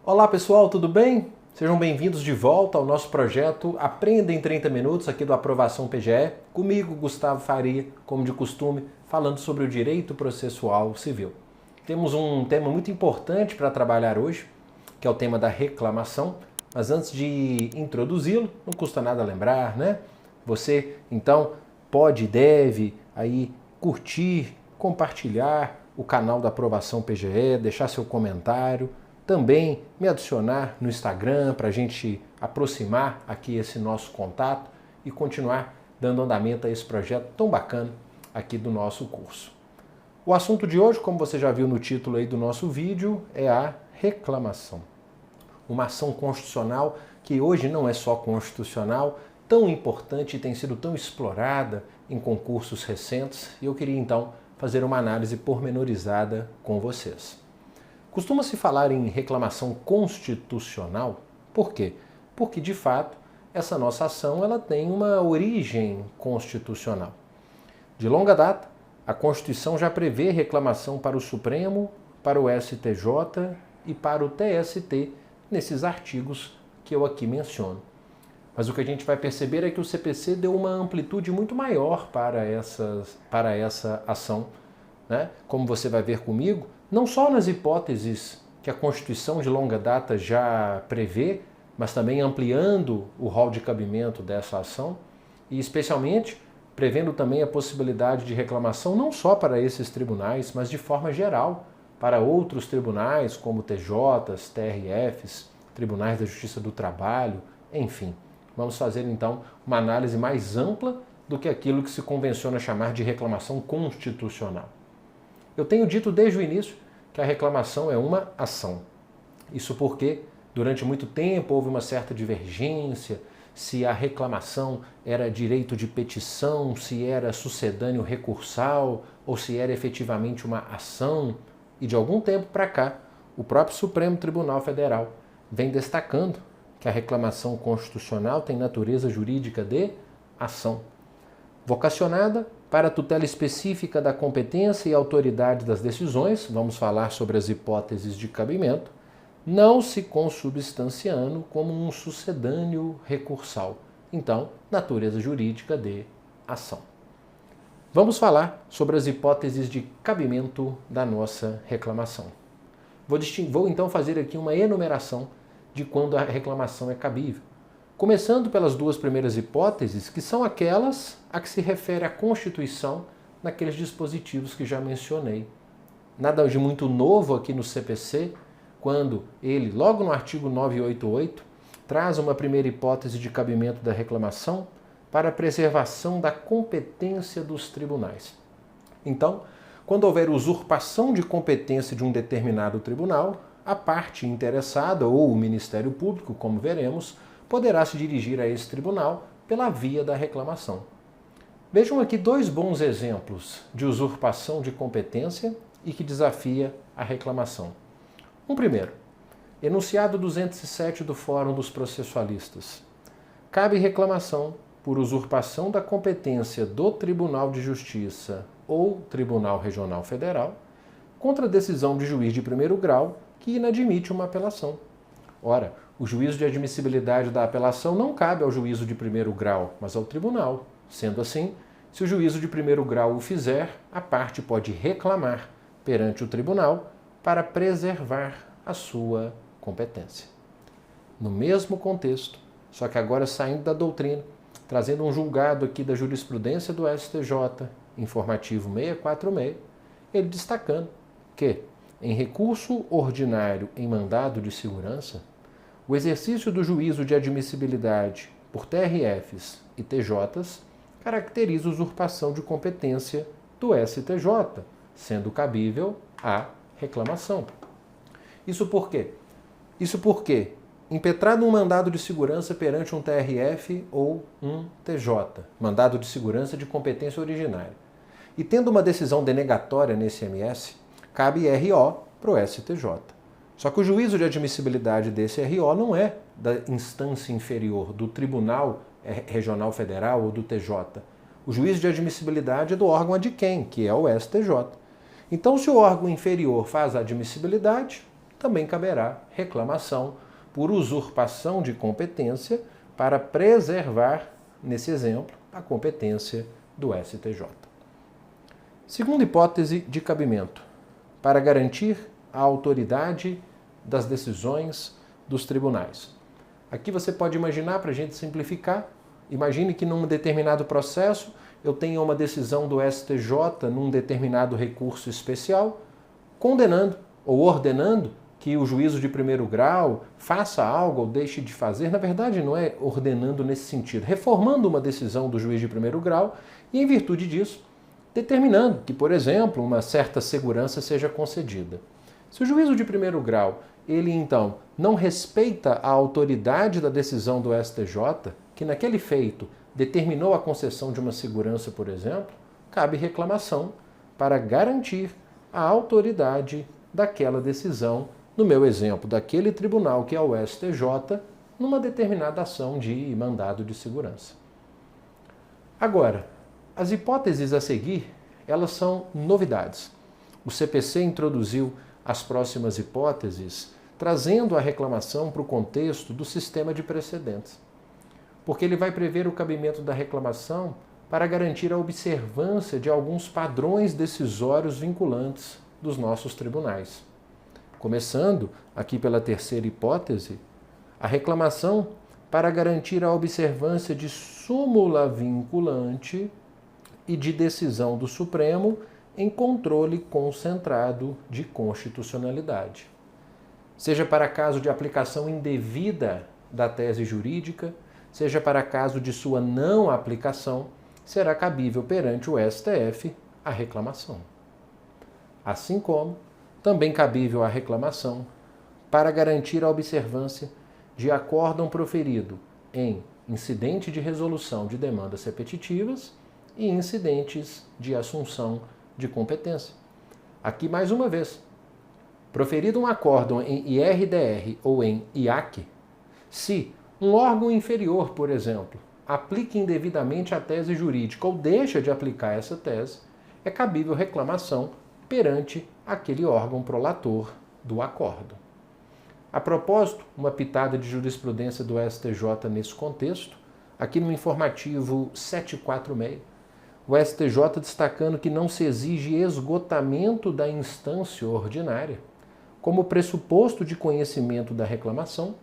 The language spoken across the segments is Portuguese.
Olá pessoal, tudo bem? Sejam bem-vindos de volta ao nosso projeto Aprenda em 30 Minutos aqui do Aprovação PGE, comigo, Gustavo Faria, como de costume, falando sobre o direito processual civil. Temos um tema muito importante para trabalhar hoje, que é o tema da reclamação, mas antes de introduzi-lo, não custa nada lembrar, né? Você, então, pode e deve aí curtir, compartilhar o canal da Aprovação PGE, deixar seu comentário, também me adicionar no Instagram para a gente aproximar aqui esse nosso contato e continuar dando andamento a esse projeto tão bacana aqui do nosso curso. O assunto de hoje, como você já viu no título aí do nosso vídeo, é a reclamação. Uma ação constitucional que hoje não é só constitucional, tão importante e tem sido tão explorada em concursos recentes, e eu queria então fazer uma análise pormenorizada com vocês. Costuma-se falar em reclamação constitucional, por quê? Porque, de fato, essa nossa ação ela tem uma origem constitucional. De longa data, a Constituição já prevê reclamação para o Supremo, para o STJ e para o TST, nesses artigos que eu aqui menciono. Mas o que a gente vai perceber é que o CPC deu uma amplitude muito maior para essa ação, né? Como você vai ver comigo, não só nas hipóteses que a Constituição de longa data já prevê, mas também ampliando o rol de cabimento dessa ação e especialmente prevendo também a possibilidade de reclamação não só para esses tribunais, mas de forma geral para outros tribunais como TJs, TRFs, Tribunais da Justiça do Trabalho, enfim. Vamos fazer então uma análise mais ampla do que aquilo que se convenciona chamar de reclamação constitucional. Eu tenho dito desde o início que a reclamação é uma ação. Isso porque, durante muito tempo, houve uma certa divergência se a reclamação era direito de petição, se era sucedâneo recursal ou se era efetivamente uma ação. E de algum tempo para cá, o próprio Supremo Tribunal Federal vem destacando que a reclamação constitucional tem natureza jurídica de ação, vocacionada para a tutela específica da competência e autoridade das decisões, vamos falar sobre as hipóteses de cabimento, não se consubstanciando como um sucedâneo recursal. Então, natureza jurídica de ação. Vamos falar sobre as hipóteses de cabimento da nossa reclamação. Vou então fazer aqui uma enumeração de quando a reclamação é cabível. Começando pelas duas primeiras hipóteses, que são aquelas a que se refere à Constituição naqueles dispositivos que já mencionei. Nada de muito novo aqui no CPC, quando ele, logo no artigo 988, traz uma primeira hipótese de cabimento da reclamação para a preservação da competência dos tribunais. Então, quando houver usurpação de competência de um determinado tribunal, a parte interessada ou o Ministério Público, como veremos, poderá se dirigir a esse tribunal pela via da reclamação. Vejam aqui dois bons exemplos de usurpação de competência e que desafia a reclamação. Um primeiro, enunciado 207 do Fórum dos Processualistas. Cabe reclamação por usurpação da competência do Tribunal de Justiça ou Tribunal Regional Federal contra a decisão de juiz de primeiro grau que inadmite uma apelação. Ora, o juízo de admissibilidade da apelação não cabe ao juízo de primeiro grau, mas ao tribunal. Sendo assim, se o juízo de primeiro grau o fizer, a parte pode reclamar perante o tribunal para preservar a sua competência. No mesmo contexto, só que agora saindo da doutrina, trazendo um julgado aqui da jurisprudência do STJ, informativo 646, ele destacando que, em recurso ordinário em mandado de segurança, o exercício do juízo de admissibilidade por TRFs e TJs caracteriza usurpação de competência do STJ, sendo cabível a reclamação. Isso por quê? Isso porque, impetrado um mandado de segurança perante um TRF ou um TJ, mandado de segurança de competência originária, e tendo uma decisão denegatória nesse MS, cabe RO para o STJ. Só que o juízo de admissibilidade desse RO não é da instância inferior, do Tribunal Regional Federal ou do TJ. O juízo de admissibilidade é do órgão adquém, que é o STJ. Então, se o órgão inferior faz a admissibilidade, também caberá reclamação por usurpação de competência para preservar, nesse exemplo, a competência do STJ. Segunda hipótese de cabimento, para garantir a autoridade das decisões dos tribunais. Aqui você pode imaginar, para a gente simplificar, imagine que num determinado processo eu tenha uma decisão do STJ num determinado recurso especial, condenando ou ordenando que o juízo de primeiro grau faça algo ou deixe de fazer. Na verdade, não é ordenando nesse sentido, reformando uma decisão do juiz de primeiro grau e, em virtude disso, determinando que, por exemplo, uma certa segurança seja concedida. Se o juízo de primeiro grau, ele então não respeita a autoridade da decisão do STJ, que naquele feito determinou a concessão de uma segurança, por exemplo, cabe reclamação para garantir a autoridade daquela decisão, no meu exemplo, daquele tribunal que é o STJ, numa determinada ação de mandado de segurança. Agora, as hipóteses a seguir, elas são novidades. O CPC introduziu as próximas hipóteses, trazendo a reclamação para o contexto do sistema de precedentes. Porque ele vai prever o cabimento da reclamação para garantir a observância de alguns padrões decisórios vinculantes dos nossos tribunais. Começando aqui pela terceira hipótese, a reclamação para garantir a observância de súmula vinculante e de decisão do Supremo em controle concentrado de constitucionalidade. Seja para caso de aplicação indevida da tese jurídica, seja para caso de sua não aplicação, será cabível perante o STF a reclamação. Assim como também cabível a reclamação para garantir a observância de acórdão proferido em incidente de resolução de demandas repetitivas e incidentes de assunção de competência. Aqui, mais uma vez, proferido um acórdão em IRDR ou em IAC, se um órgão inferior, por exemplo, aplica indevidamente a tese jurídica ou deixa de aplicar essa tese, é cabível reclamação perante aquele órgão prolator do acórdão. A propósito, uma pitada de jurisprudência do STJ nesse contexto, aqui no informativo 746, o STJ destacando que não se exige esgotamento da instância ordinária como pressuposto de conhecimento da reclamação,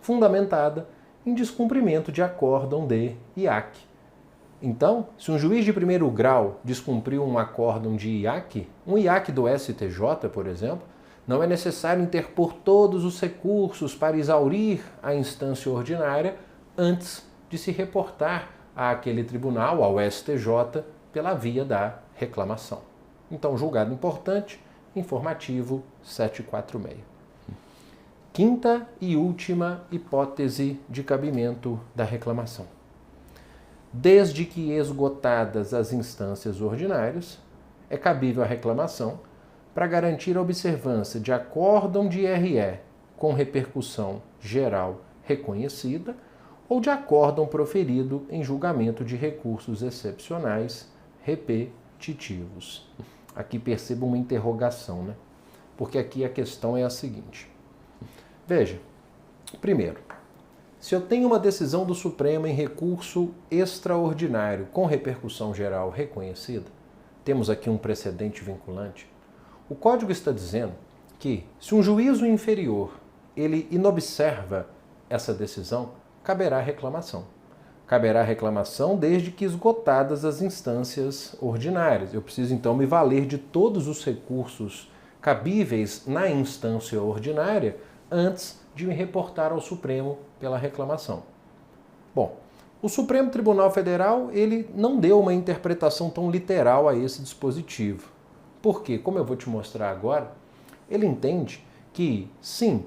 fundamentada em descumprimento de acórdão de IAC. Então, se um juiz de primeiro grau descumpriu um acórdão de IAC, um IAC do STJ, por exemplo, não é necessário interpor todos os recursos para exaurir a instância ordinária antes de se reportar àquele tribunal, ao STJ, pela via da reclamação. Então, julgado importante, informativo 746. Quinta e última hipótese de cabimento da reclamação. Desde que esgotadas as instâncias ordinárias, é cabível a reclamação para garantir a observância de acórdão de RE com repercussão geral reconhecida ou de acórdão proferido em julgamento de recursos excepcionais repetitivos. Aqui perceba uma interrogação, né? Porque aqui a questão é a seguinte. Veja, primeiro, se eu tenho uma decisão do Supremo em recurso extraordinário com repercussão geral reconhecida, temos aqui um precedente vinculante. O Código está dizendo que, se um juízo inferior ele inobserva essa decisão, caberá reclamação. Caberá reclamação desde que esgotadas as instâncias ordinárias. Eu preciso, então, me valer de todos os recursos cabíveis na instância ordinária antes de me reportar ao Supremo pela reclamação. Bom, o Supremo Tribunal Federal ele não deu uma interpretação tão literal a esse dispositivo. Por quê? Como eu vou te mostrar agora, ele entende que, sim,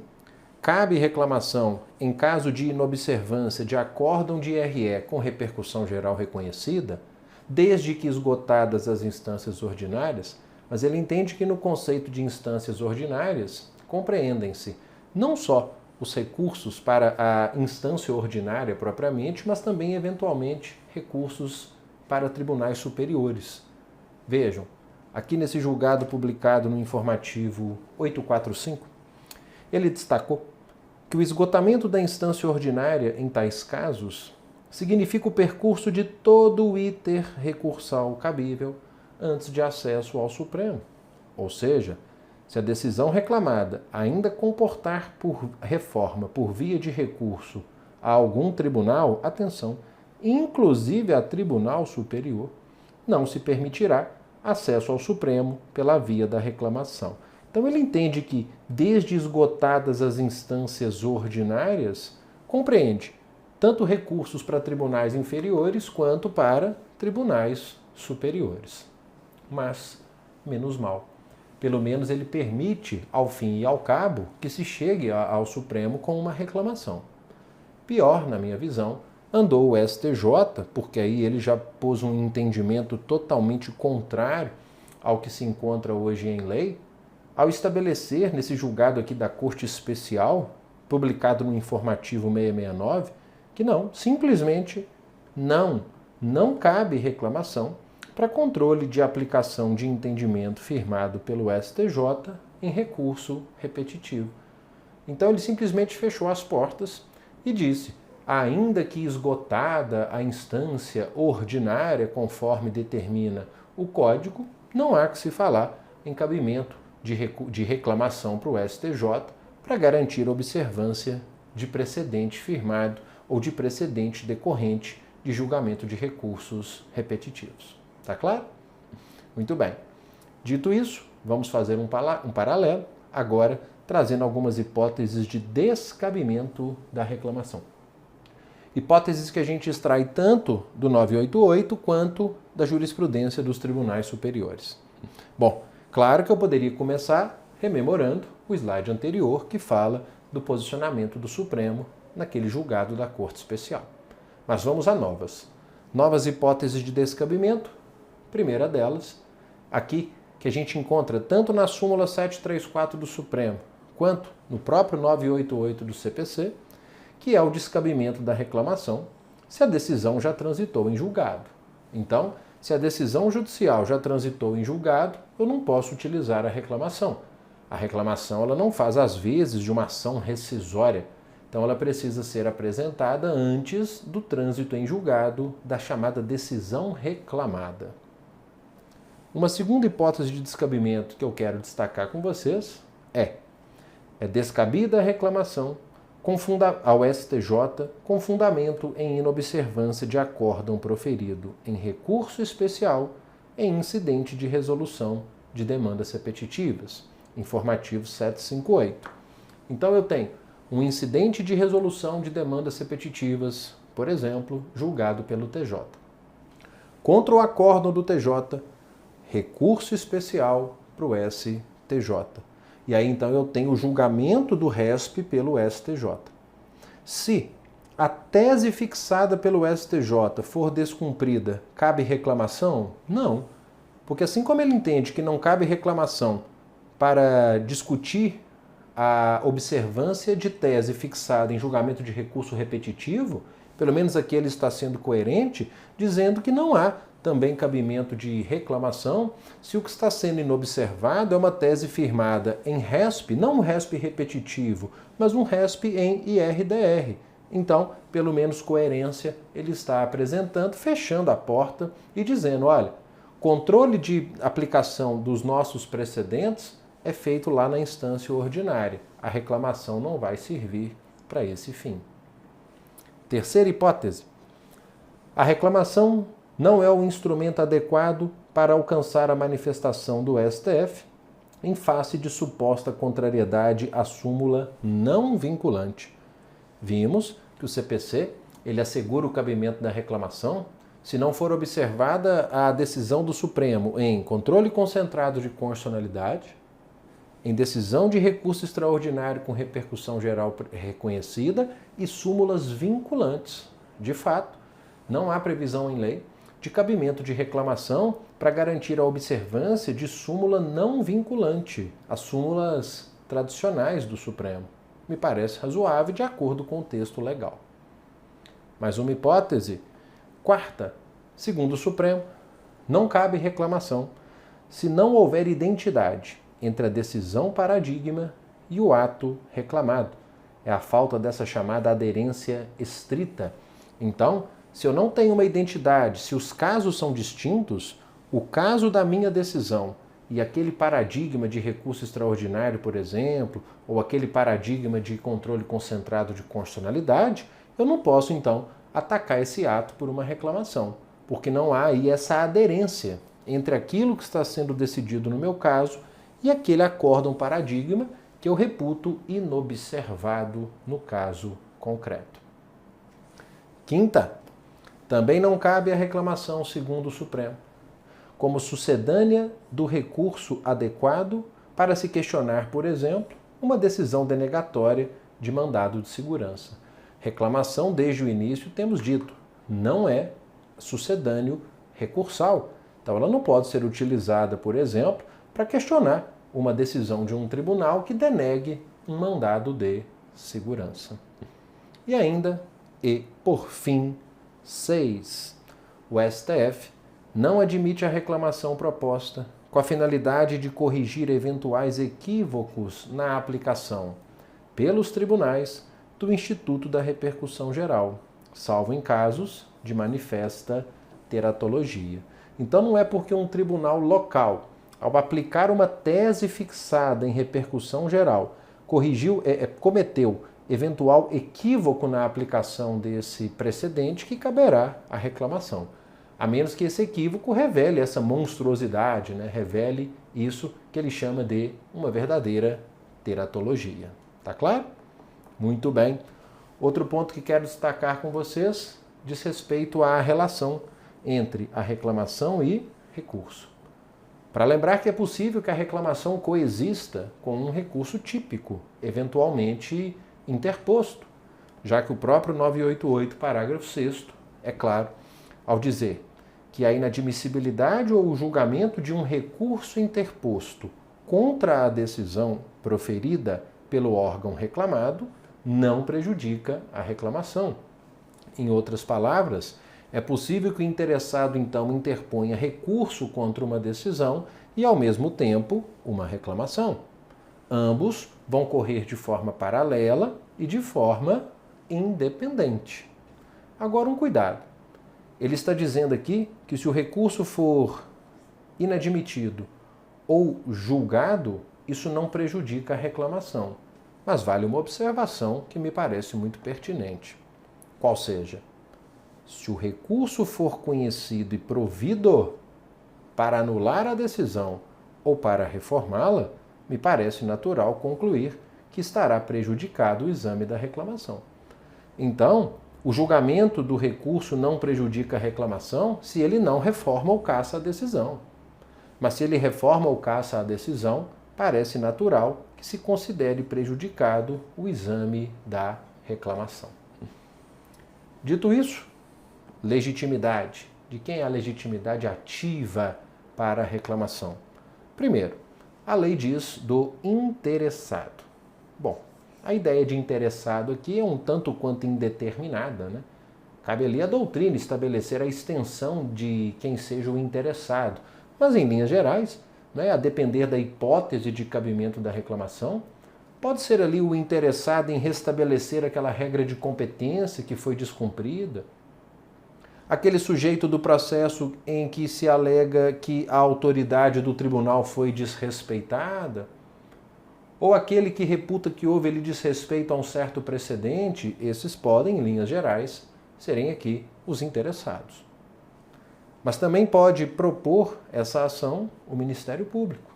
cabe reclamação em caso de inobservância de acórdão de RE com repercussão geral reconhecida, desde que esgotadas as instâncias ordinárias, mas ele entende que no conceito de instâncias ordinárias compreendem-se não só os recursos para a instância ordinária propriamente, mas também, eventualmente, recursos para tribunais superiores. Vejam, aqui nesse julgado publicado no informativo 845, Ele destacou que o esgotamento da instância ordinária em tais casos significa o percurso de todo o iter recursal cabível antes de acesso ao Supremo. Ou seja, se a decisão reclamada ainda comportar por reforma por via de recurso a algum tribunal, atenção, inclusive a Tribunal Superior, não se permitirá acesso ao Supremo pela via da reclamação. Então ele entende que, desde esgotadas as instâncias ordinárias, compreende tanto recursos para tribunais inferiores quanto para tribunais superiores. Mas, menos mal. Pelo menos ele permite, ao fim e ao cabo, que se chegue ao Supremo com uma reclamação. Pior, na minha visão, andou o STJ, porque aí ele já pôs um entendimento totalmente contrário ao que se encontra hoje em lei, ao estabelecer nesse julgado aqui da Corte Especial, publicado no Informativo 669, que não, simplesmente não cabe reclamação para controle de aplicação de entendimento firmado pelo STJ em recurso repetitivo. Então ele simplesmente fechou as portas e disse, ainda que esgotada a instância ordinária conforme determina o Código, não há que se falar em cabimento de reclamação para o STJ para garantir a observância de precedente firmado ou de precedente decorrente de julgamento de recursos repetitivos. Tá claro? Muito bem. Dito isso, vamos fazer um paralelo, agora trazendo algumas hipóteses de descabimento da reclamação. Hipóteses que a gente extrai tanto do 988 quanto da jurisprudência dos tribunais superiores. Bom, claro que eu poderia começar rememorando o slide anterior que fala do posicionamento do Supremo naquele julgado da Corte Especial. Mas vamos a novas. Novas hipóteses de descabimento. Primeira delas, aqui que a gente encontra tanto na súmula 734 do Supremo quanto no próprio 988 do CPC, que é o descabimento da reclamação se a decisão já transitou em julgado. Então, se a decisão judicial já transitou em julgado, eu não posso utilizar a reclamação. A reclamação ela não faz as vezes de uma ação rescisória, então ela precisa ser apresentada antes do trânsito em julgado da chamada decisão reclamada. Uma segunda hipótese de descabimento que eu quero destacar com vocês é descabida a reclamação ao STJ com fundamento em inobservância de acórdão proferido em recurso especial em incidente de resolução de demandas repetitivas, informativo 758. Então eu tenho um incidente de resolução de demandas repetitivas, por exemplo, julgado pelo TJ. Contra o acórdão do TJ, recurso especial para o STJ. E aí então eu tenho o julgamento do RESP pelo STJ. Se a tese fixada pelo STJ for descumprida, cabe reclamação? Não. Porque assim como ele entende que não cabe reclamação para discutir a observância de tese fixada em julgamento de recurso repetitivo, pelo menos aqui ele está sendo coerente, dizendo que não há também cabimento de reclamação se o que está sendo inobservado é uma tese firmada em RESP, não um RESP repetitivo, mas um RESP em IRDR. Então, pelo menos coerência ele está apresentando, fechando a porta e dizendo, olha, controle de aplicação dos nossos precedentes é feito lá na instância ordinária. A reclamação não vai servir para esse fim. Terceira hipótese. A reclamação não é o instrumento adequado para alcançar a manifestação do STF em face de suposta contrariedade à súmula não vinculante. Vimos que o CPC ele assegura o cabimento da reclamação se não for observada a decisão do Supremo em controle concentrado de constitucionalidade, em decisão de recurso extraordinário com repercussão geral reconhecida e súmulas vinculantes. De fato, não há previsão em lei de cabimento de reclamação para garantir a observância de súmula não vinculante, as súmulas tradicionais do Supremo. Me parece razoável de acordo com o texto legal. Mais uma hipótese. Quarta, segundo o Supremo, não cabe reclamação se não houver identidade entre a decisão paradigma e o ato reclamado. É a falta dessa chamada aderência estrita. Então, se eu não tenho uma identidade, se os casos são distintos, o caso da minha decisão e aquele paradigma de recurso extraordinário, por exemplo, ou aquele paradigma de controle concentrado de constitucionalidade, eu não posso, então, atacar esse ato por uma reclamação, porque não há aí essa aderência entre aquilo que está sendo decidido no meu caso e aquele acórdão paradigma que eu reputo inobservado no caso concreto. Quinta, também não cabe a reclamação segundo o Supremo, como sucedânea do recurso adequado para se questionar, por exemplo, uma decisão denegatória de mandado de segurança. Reclamação, desde o início, temos dito, não é sucedâneo recursal. Então, ela não pode ser utilizada, por exemplo, para questionar uma decisão de um tribunal que denegue um mandado de segurança. E ainda, por fim, 6. O STF não admite a reclamação proposta com a finalidade de corrigir eventuais equívocos na aplicação pelos tribunais do Instituto da Repercussão Geral, salvo em casos de manifesta teratologia. Então não é porque um tribunal local, ao aplicar uma tese fixada em repercussão geral, cometeu eventual equívoco na aplicação desse precedente que caberá a reclamação. A menos que esse equívoco revele essa monstruosidade, revele isso que ele chama de uma verdadeira teratologia. Tá claro? Muito bem. Outro ponto que quero destacar com vocês diz respeito à relação entre a reclamação e recurso. Para lembrar que é possível que a reclamação coexista com um recurso típico, eventualmente interposto, já que o próprio 988, parágrafo 6º, é claro, ao dizer que a inadmissibilidade ou o julgamento de um recurso interposto contra a decisão proferida pelo órgão reclamado não prejudica a reclamação. Em outras palavras, é possível que o interessado, então, interponha recurso contra uma decisão e, ao mesmo tempo, uma reclamação. Ambos vão correr de forma paralela e de forma independente. Agora, um cuidado. Ele está dizendo aqui que se o recurso for inadmitido ou julgado, isso não prejudica a reclamação. Mas vale uma observação que me parece muito pertinente. Qual seja, se o recurso for conhecido e provido para anular a decisão ou para reformá-la, me parece natural concluir que estará prejudicado o exame da reclamação. Então, o julgamento do recurso não prejudica a reclamação se ele não reforma ou cassa a decisão. Mas se ele reforma ou cassa a decisão, parece natural que se considere prejudicado o exame da reclamação. Dito isso, legitimidade. De quem é a legitimidade ativa para a reclamação? Primeiro, a lei diz do interessado. Bom, a ideia de interessado aqui é um tanto quanto indeterminada, Cabe ali a doutrina estabelecer a extensão de quem seja o interessado. Mas, em linhas gerais, a depender da hipótese de cabimento da reclamação, pode ser ali o interessado em restabelecer aquela regra de competência que foi descumprida, aquele sujeito do processo em que se alega que a autoridade do tribunal foi desrespeitada, ou aquele que reputa que houve ali desrespeito a um certo precedente, esses podem, em linhas gerais, serem aqui os interessados. Mas também pode propor essa ação o Ministério Público,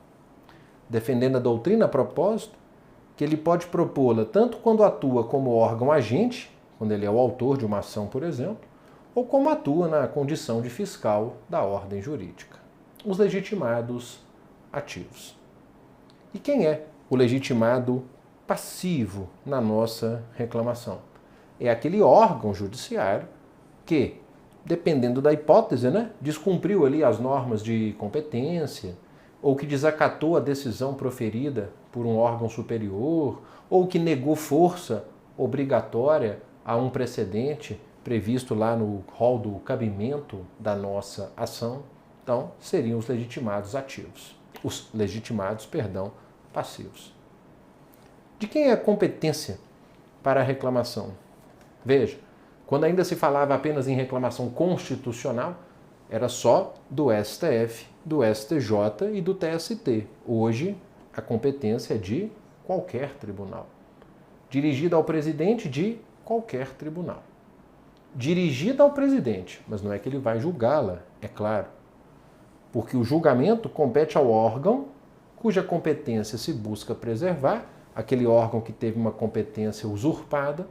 defendendo a doutrina a propósito, que ele pode propô-la tanto quando atua como órgão agente, quando ele é o autor de uma ação, por exemplo, ou como atua na condição de fiscal da ordem jurídica. Os legitimados ativos. E quem é o legitimado passivo na nossa reclamação? É aquele órgão judiciário que, dependendo da hipótese, descumpriu ali as normas de competência, ou que desacatou a decisão proferida por um órgão superior, ou que negou força obrigatória a um precedente previsto lá no rol do cabimento da nossa ação. Então, seriam os legitimados ativos. Os legitimados, passivos. De quem é a competência para a reclamação? Veja, quando ainda se falava apenas em reclamação constitucional, era só do STF, do STJ e do TST. Hoje, a competência é de qualquer tribunal. Dirigida ao presidente de qualquer tribunal. Dirigida ao presidente, mas não é que ele vai julgá-la, é claro. Porque o julgamento compete ao órgão cuja competência se busca preservar, aquele órgão que teve uma competência usurpada,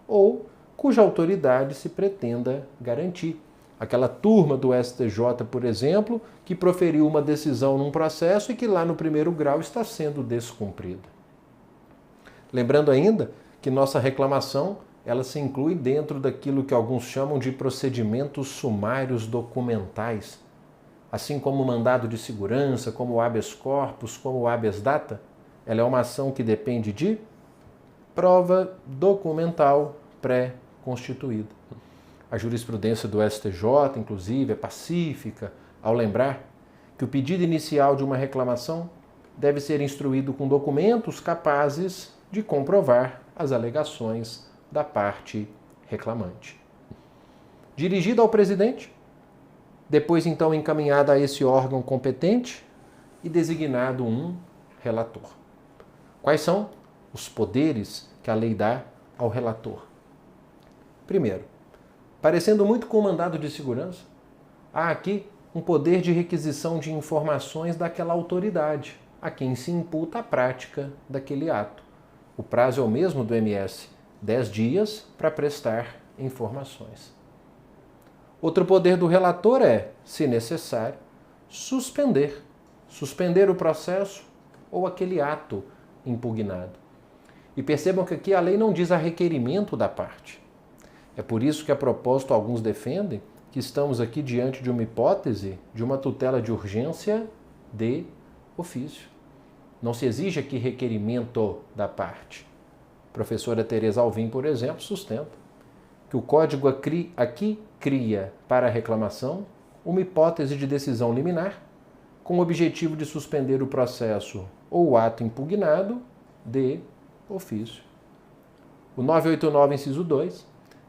ou cuja autoridade se pretenda garantir. Aquela turma do STJ, por exemplo, que proferiu uma decisão num processo e que lá no primeiro grau está sendo descumprida. Lembrando ainda que nossa reclamação ela se inclui dentro daquilo que alguns chamam de procedimentos sumários documentais, assim como o mandado de segurança, como o habeas corpus, como o habeas data. Ela é uma ação que depende de prova documental pré-constituída. A jurisprudência do STJ, inclusive, é pacífica ao lembrar que o pedido inicial de uma reclamação deve ser instruído com documentos capazes de comprovar as alegações da parte reclamante. Dirigida ao presidente, depois então encaminhada a esse órgão competente e designado um relator. Quais são os poderes que a lei dá ao relator? Primeiro, parecendo muito com o mandado de segurança, há aqui um poder de requisição de informações daquela autoridade a quem se imputa a prática daquele ato. O prazo é o mesmo do MS, 10 dias para prestar informações. Outro poder do relator é, se necessário, suspender o processo ou aquele ato impugnado. E percebam que aqui a lei não diz a requerimento da parte. É por isso que, a propósito, alguns defendem que estamos aqui diante de uma hipótese de uma tutela de urgência de ofício. Não se exige aqui requerimento da parte. A professora Tereza Alvim, por exemplo, sustenta que o Código aqui cria para a reclamação uma hipótese de decisão liminar com o objetivo de suspender o processo ou o ato impugnado de ofício. O 989, inciso 2,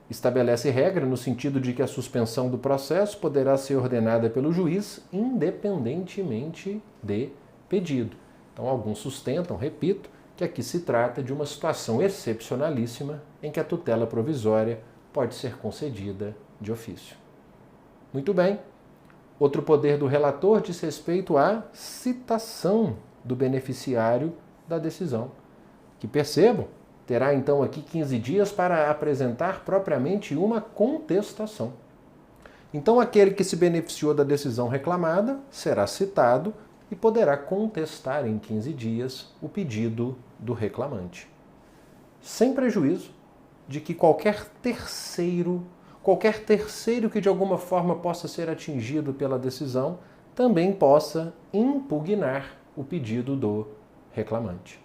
estabelece regra no sentido de que a suspensão do processo poderá ser ordenada pelo juiz independentemente de pedido. Então, alguns sustentam, repito, que aqui se trata de uma situação excepcionalíssima em que a tutela provisória pode ser concedida de ofício. Muito bem. Outro poder do relator diz respeito à citação do beneficiário da decisão, que percebam, terá então aqui 15 dias para apresentar propriamente uma contestação. Então, aquele que se beneficiou da decisão reclamada será citado e poderá contestar em 15 dias o pedido do reclamante. Sem prejuízo de que qualquer terceiro que de alguma forma possa ser atingido pela decisão, também possa impugnar o pedido do reclamante.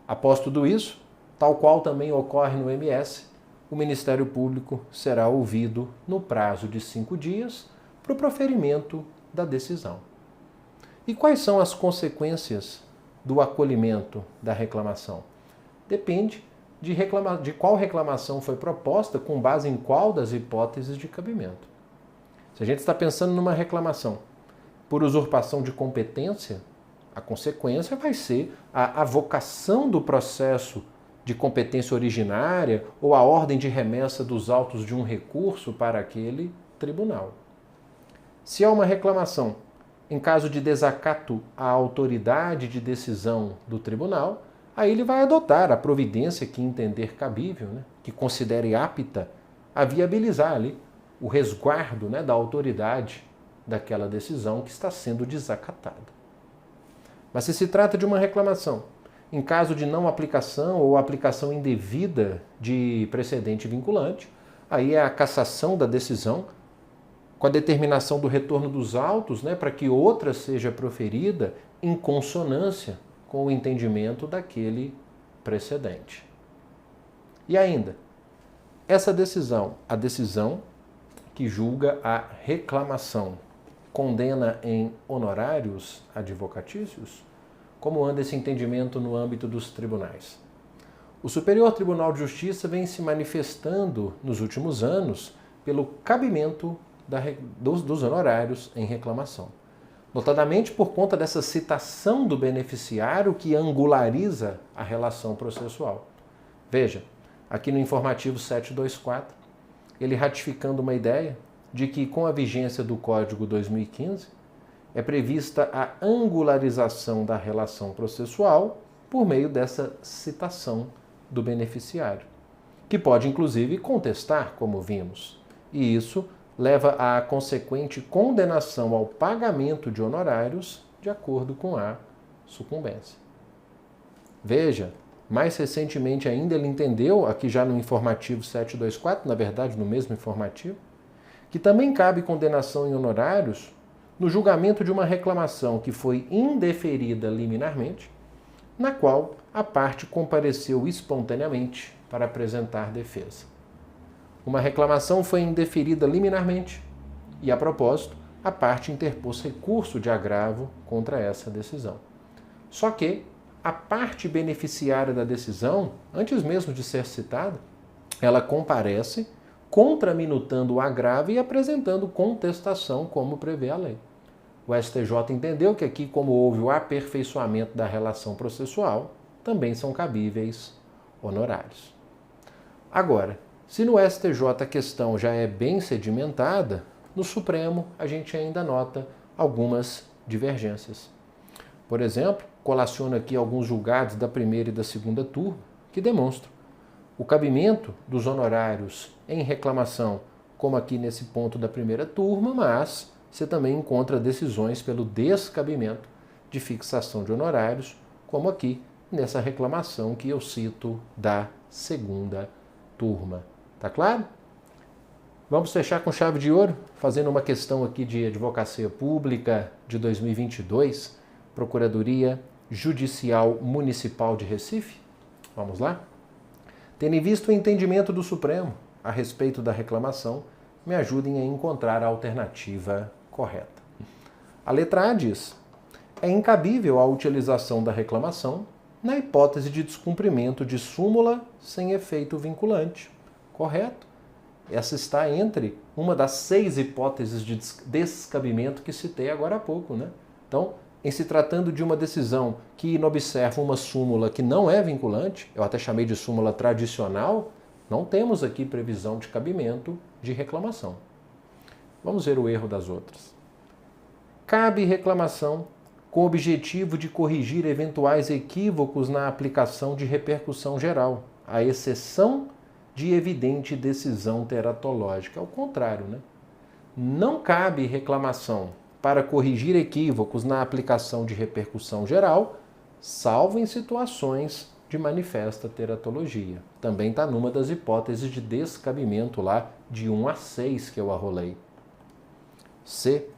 Após tudo isso, tal qual também ocorre no MS, o Ministério Público será ouvido no prazo de 5 dias para o proferimento da decisão. E quais são as consequências do acolhimento da reclamação? Depende de qual reclamação foi proposta, com base em qual das hipóteses de cabimento. Se a gente está pensando numa reclamação por usurpação de competência, a consequência vai ser a avocação do processo de competência originária ou a ordem de remessa dos autos de um recurso para aquele tribunal. Se há uma reclamação em caso de desacato à autoridade de decisão do tribunal, aí ele vai adotar a providência que entender cabível, que considere apta a viabilizar ali o resguardo da autoridade daquela decisão que está sendo desacatada. Mas se trata de uma reclamação em caso de não aplicação ou aplicação indevida de precedente vinculante, aí é a cassação da decisão com a determinação do retorno dos autos, para que outra seja proferida em consonância com o entendimento daquele precedente. E ainda, essa decisão, a decisão que julga a reclamação, condena em honorários advocatícios, como anda esse entendimento no âmbito dos tribunais? O Superior Tribunal de Justiça vem se manifestando nos últimos anos pelo cabimento dos honorários em reclamação. Notadamente por conta dessa citação do beneficiário que angulariza a relação processual. Veja, aqui no informativo 724, ele ratificando uma ideia de que com a vigência do Código 2015, é prevista a angularização da relação processual por meio dessa citação do beneficiário, que pode inclusive contestar, como vimos, e isso leva à consequente condenação ao pagamento de honorários de acordo com a sucumbência. Veja, mais recentemente ainda ele entendeu, aqui já no informativo 724, na verdade no mesmo informativo, que também cabe condenação em honorários no julgamento de uma reclamação que foi indeferida liminarmente, na qual a parte compareceu espontaneamente para apresentar defesa. Uma reclamação foi indeferida liminarmente e, a propósito, a parte interpôs recurso de agravo contra essa decisão. Só que a parte beneficiária da decisão, antes mesmo de ser citada, ela comparece contraminutando o agravo e apresentando contestação, como prevê a lei. O STJ entendeu que aqui, como houve o aperfeiçoamento da relação processual, também são cabíveis honorários. Agora, se no STJ a questão já é bem sedimentada, no Supremo a gente ainda nota algumas divergências. Por exemplo, colaciono aqui alguns julgados da primeira e da segunda turma que demonstram o cabimento dos honorários em reclamação, como aqui nesse ponto da primeira turma, mas você também encontra decisões pelo descabimento de fixação de honorários, como aqui nessa reclamação que eu cito da segunda turma. Tá claro? Vamos fechar com chave de ouro, fazendo uma questão aqui de Advocacia Pública de 2022, Procuradoria Judicial Municipal de Recife. Vamos lá? Tendo em vista o entendimento do Supremo a respeito da reclamação, me ajudem a encontrar a alternativa correta. A letra A diz: é incabível a utilização da reclamação na hipótese de descumprimento de súmula sem efeito vinculante. Correto? Essa está entre uma das 6 hipóteses de descabimento que citei agora há pouco, né? Então, em se tratando de uma decisão que inobserva uma súmula que não é vinculante, eu até chamei de súmula tradicional, não temos aqui previsão de cabimento de reclamação. Vamos ver o erro das outras. Cabe reclamação com o objetivo de corrigir eventuais equívocos na aplicação de repercussão geral, à exceção de evidente decisão teratológica. Ao contrário, né? Não cabe reclamação para corrigir equívocos na aplicação de repercussão geral, salvo em situações de manifesta teratologia. Também está numa das hipóteses de descabimento lá de 1 a 6 que eu arrolei. C.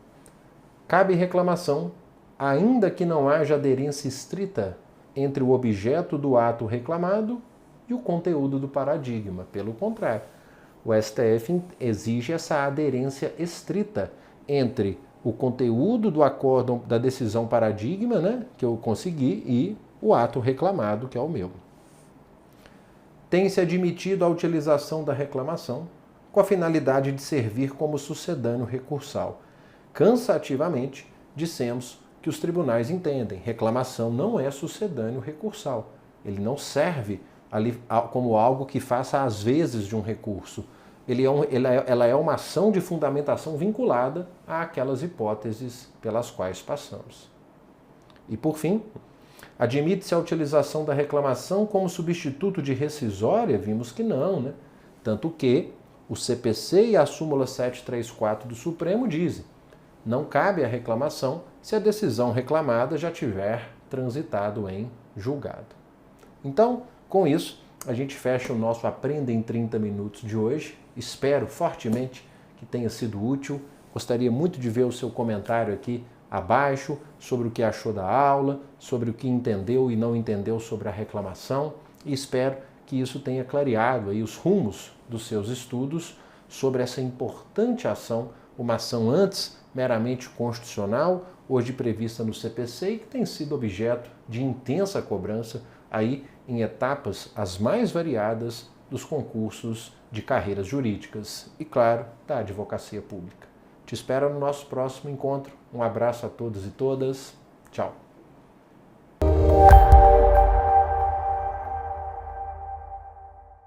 Cabe reclamação, ainda que não haja aderência estrita entre o objeto do ato reclamado e o conteúdo do paradigma. Pelo contrário, o STF exige essa aderência estrita entre o conteúdo do acórdão da decisão paradigma, né, que eu consegui, e o ato reclamado, que é o meu. Tem-se admitido a utilização da reclamação com a finalidade de servir como sucedâneo recursal. Cansativamente, dissemos que os tribunais entendem, reclamação não é sucedâneo recursal. Ele não serve ali como algo que faça às vezes de um recurso. Ela é uma ação de fundamentação vinculada àquelas hipóteses pelas quais passamos. E por fim, admite-se a utilização da reclamação como substituto de rescisória? Vimos que não, né? Tanto que o CPC e a súmula 734 do Supremo dizem: não cabe a reclamação se a decisão reclamada já tiver transitado em julgado. Então, com isso, a gente fecha o nosso Aprenda em 30 Minutos de hoje. Espero fortemente que tenha sido útil. Gostaria muito de ver o seu comentário aqui abaixo sobre o que achou da aula, sobre o que entendeu e não entendeu sobre a reclamação, e espero que isso tenha clareado aí os rumos dos seus estudos sobre essa importante ação, uma ação antes meramente constitucional, hoje prevista no CPC e que tem sido objeto de intensa cobrança aí em etapas as mais variadas dos concursos de carreiras jurídicas e, claro, da advocacia pública. Te espero no nosso próximo encontro. Um abraço a todos e todas. Tchau.